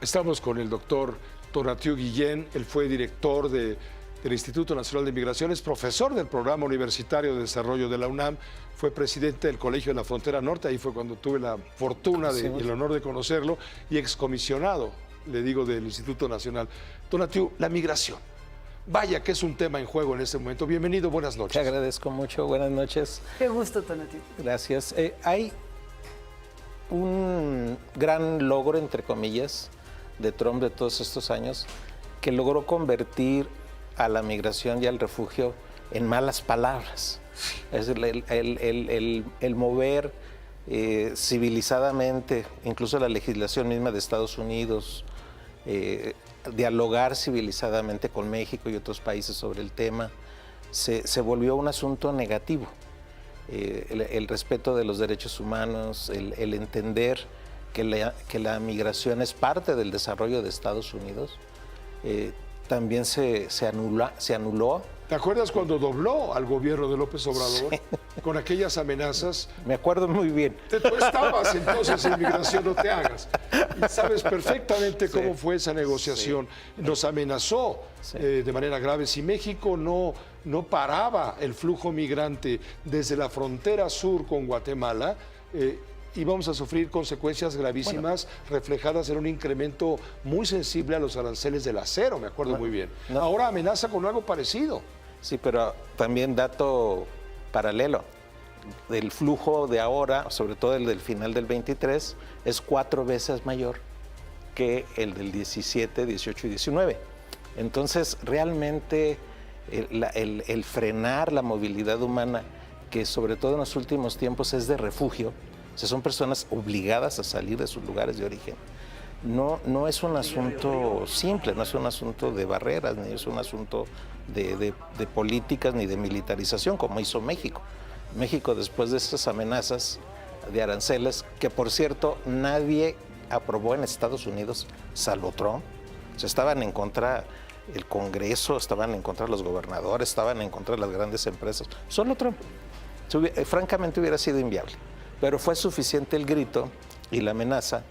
Estamos con el doctor Tonatiuh Guillén. Él fue director del Instituto Nacional de Migraciones, profesor del Programa Universitario de Desarrollo de la UNAM, fue presidente del Colegio de la Frontera Norte, ahí fue cuando tuve la fortuna y el honor de conocerlo, y excomisionado, le digo, del Instituto Nacional. Tonatiuh, la migración. Vaya que es un tema en juego en este momento. Bienvenido, buenas noches. Te agradezco mucho, buenas noches. Qué gusto, Tonatiuh. Gracias. Hay un gran logro, entre comillas, de Trump de todos estos años, que logró convertir a la migración y al refugio en malas palabras. Es decir, el mover civilizadamente, incluso la legislación misma de Estados Unidos, dialogar civilizadamente con México y otros países sobre el tema, se volvió un asunto negativo. El respeto de los derechos humanos, el entender que la migración es parte del desarrollo de Estados Unidos, también se anuló. ¿Te acuerdas cuando dobló al gobierno de López Obrador? Sí. Con aquellas amenazas? Me acuerdo muy bien. Tú estabas entonces en migración, no te hagas. Y sabes perfectamente cómo fue esa negociación. Sí. Nos amenazó de manera grave. Si México no paraba el flujo migrante desde la frontera sur con Guatemala, íbamos a sufrir consecuencias gravísimas, reflejadas en un incremento muy sensible a los aranceles del acero, me acuerdo muy bien. No. Ahora amenaza con algo parecido. Sí, pero también dato paralelo. El flujo de ahora, sobre todo el del final del 23, es 4 veces mayor que el del 17, 18 y 19. Entonces, realmente el frenar la movilidad humana, que sobre todo en los últimos tiempos es de refugio, o sea, son personas obligadas a salir de sus lugares de origen, no es un asunto simple, no es un asunto de barreras, ni es un asunto de políticas, ni de militarización, como hizo México. México, después de estas amenazas de aranceles, que por cierto nadie aprobó en Estados Unidos, salvo Trump, o sea, estaban en contra el Congreso, estaban en contra los gobernadores, estaban en contra de las grandes empresas, solo Trump. Francamente hubiera sido inviable, pero fue suficiente el grito y la amenaza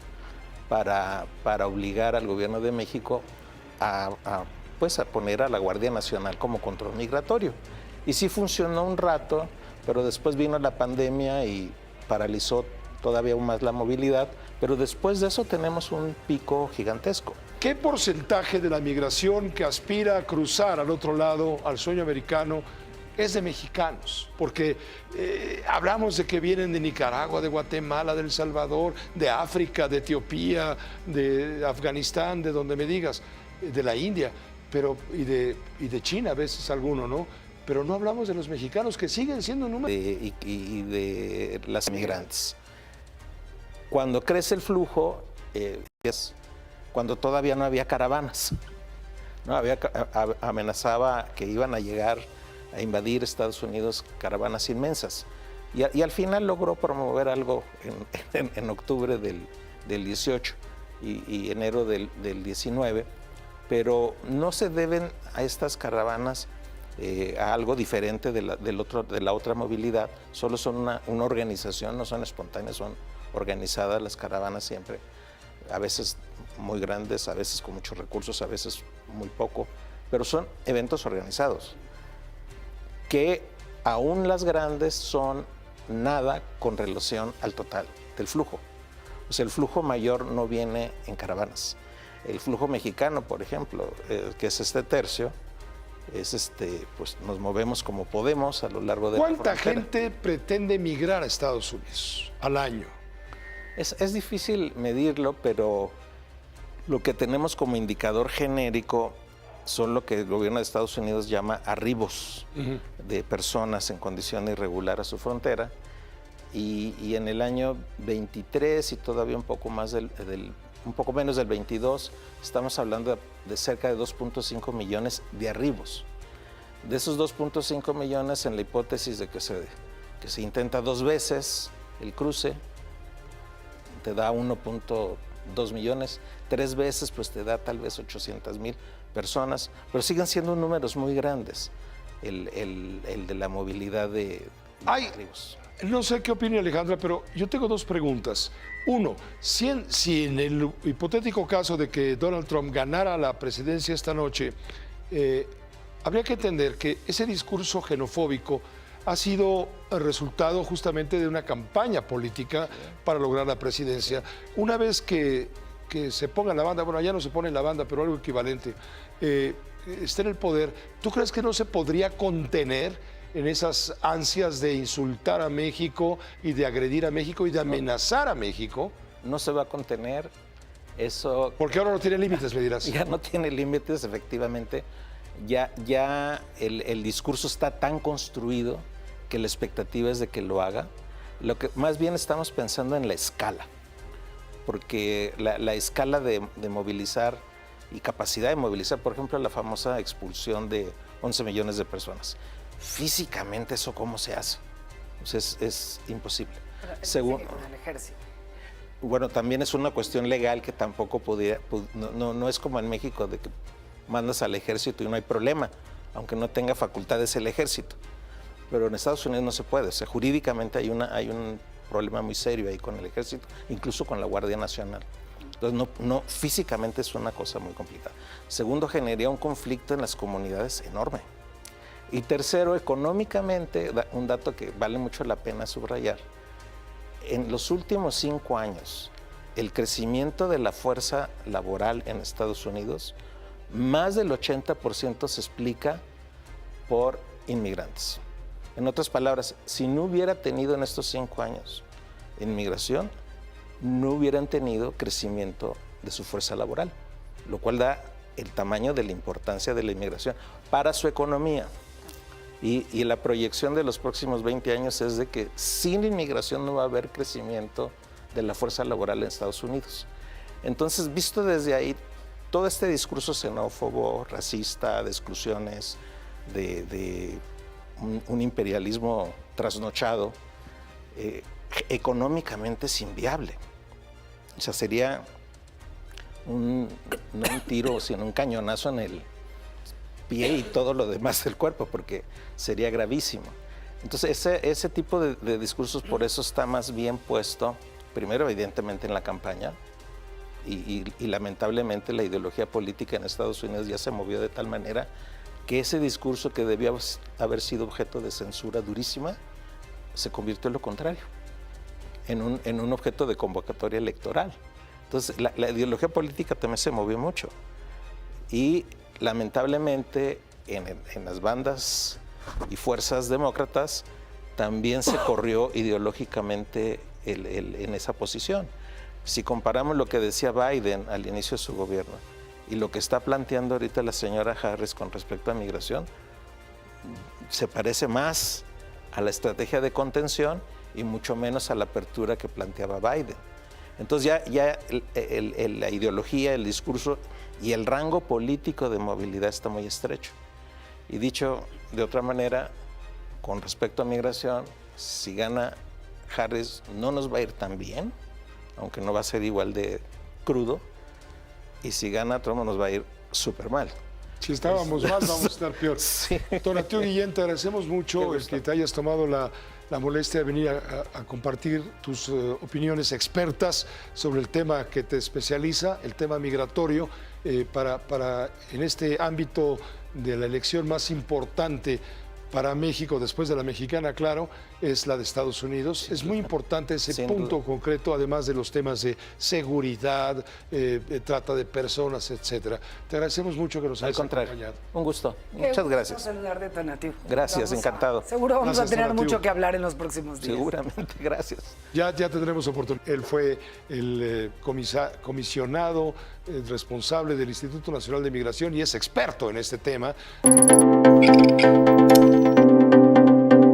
para obligar al gobierno de México a poner a la Guardia Nacional como control migratorio. Y sí funcionó un rato, pero después vino la pandemia y paralizó todavía aún más la movilidad, pero después de eso tenemos un pico gigantesco. ¿Qué porcentaje de la migración que aspira a cruzar al otro lado, al sueño americano, es de mexicanos? Porque hablamos de que vienen de Nicaragua, de Guatemala, de El Salvador, de África, de Etiopía, de Afganistán, de donde me digas, de la India, y de China a veces alguno, ¿no? Pero no hablamos de los mexicanos, que siguen siendo números. Y de las migrantes. Cuando crece el flujo, es cuando todavía no había caravanas, ¿no? Amenazaba que iban a llegar a invadir Estados Unidos caravanas inmensas. Y al final logró promover algo en octubre del 18 y enero del 19, pero no se deben a estas caravanas a algo diferente de la otra movilidad. Solo son una organización, no son espontáneas, son organizadas las caravanas siempre, a veces muy grandes, a veces con muchos recursos, a veces muy poco, pero son eventos organizados, que aún las grandes son nada con relación al total del flujo. O sea, el flujo mayor no viene en caravanas. El flujo mexicano, por ejemplo, que es este tercio, pues nos movemos como podemos a lo largo de la frontera. ¿Cuánta gente pretende migrar a Estados Unidos al año? Es difícil medirlo, pero lo que tenemos como indicador genérico son lo que el gobierno de Estados Unidos llama arribos de personas en condición irregular a su frontera, y en el año 23 y todavía un poco más un poco menos del 22, estamos hablando de cerca de 2.5 millones de arribos. De esos 2.5 millones, en la hipótesis de que se intenta 2 veces el cruce, te da 1.2 millones, 3 veces pues te da tal vez 800,000 personas, pero siguen siendo números muy grandes el de la movilidad de arribos. No sé qué opina Alejandra, pero yo tengo dos preguntas. Uno, si en el hipotético caso de que Donald Trump ganara la presidencia esta noche, habría que entender que ese discurso xenofóbico ha sido el resultado justamente de una campaña política para lograr la presidencia. Una vez que se ponga la banda, bueno, ya no se pone la banda, pero algo equivalente, esté en el poder, ¿tú crees que no se podría contener en esas ansias de insultar a México y de agredir a México y de amenazar a México? No se va a contener eso. Porque ahora no tiene límites, me dirás. Ya no tiene límites, efectivamente. Ya el discurso está tan construido que la expectativa es de que lo haga. Lo que más bien estamos pensando en la escala, porque la escala de movilizar y capacidad de movilizar, por ejemplo, la famosa expulsión de 11 millones de personas. Físicamente, ¿eso cómo se hace? Pues es imposible. Según con el ejército. Bueno, también es una cuestión legal que tampoco no es como en México, de que mandas al ejército y no hay problema, aunque no tenga facultades el ejército. Pero en Estados Unidos no se puede. O sea, jurídicamente hay un problema muy serio ahí con el ejército, incluso con la Guardia Nacional. Entonces, físicamente es una cosa muy complicada. Segundo, generaría un conflicto en las comunidades enorme. Y tercero, económicamente, un dato que vale mucho la pena subrayar. En los últimos 5 años, el crecimiento de la fuerza laboral en Estados Unidos, más del 80% se explica por inmigrantes. En otras palabras, si no hubiera tenido en estos 5 años inmigración, no hubieran tenido crecimiento de su fuerza laboral, lo cual da el tamaño de la importancia de la inmigración para su economía. Y la proyección de los próximos 20 años es de que sin inmigración no va a haber crecimiento de la fuerza laboral en Estados Unidos. Entonces, visto desde ahí, todo este discurso xenófobo, racista, de exclusiones, de un imperialismo trasnochado, económicamente es inviable. O sea, sería no un tiro, sino un cañonazo en el pie y todo lo demás del cuerpo, porque sería gravísimo. Entonces, ese tipo de discursos, por eso está más bien puesto, primero, evidentemente, en la campaña, y lamentablemente la ideología política en Estados Unidos ya se movió de tal manera que ese discurso que debía haber sido objeto de censura durísima, se convirtió en lo contrario, en un objeto de convocatoria electoral. Entonces, la ideología política también se movió mucho. Y lamentablemente en las bandas y fuerzas demócratas también se corrió ideológicamente en esa posición. Si comparamos lo que decía Biden al inicio de su gobierno y lo que está planteando ahorita la señora Harris con respecto a migración, se parece más a la estrategia de contención y mucho menos a la apertura que planteaba Biden. Entonces ya la ideología, el discurso y el rango político de movilidad está muy estrecho. Y dicho de otra manera, con respecto a migración, si gana Harris no nos va a ir tan bien, aunque no va a ser igual de crudo, y si gana Trump nos va a ir súper mal. Si estábamos mal, vamos a estar peor. Sí. Tonatiu Guillén, te agradecemos mucho el que te hayas tomado la molestia de venir a compartir tus opiniones expertas sobre el tema que te especializa, el tema migratorio, para en este ámbito de la elección más importante para México, después de la mexicana, claro, es la de Estados Unidos. Sí, es muy importante ese punto concreto, además de los temas de seguridad, trata de personas, etcétera. Te agradecemos mucho que nos hayas acompañado. Un gusto. Muchas gracias. Saludarte, Tonatiu. Gracias, encantado. Seguro vamos Gracias, a tener Tonatiu. mucho que hablar en los próximos días. Seguramente, gracias. Ya tendremos oportunidad. Él fue el comisionado responsable del Instituto Nacional de Migración y es experto en este tema.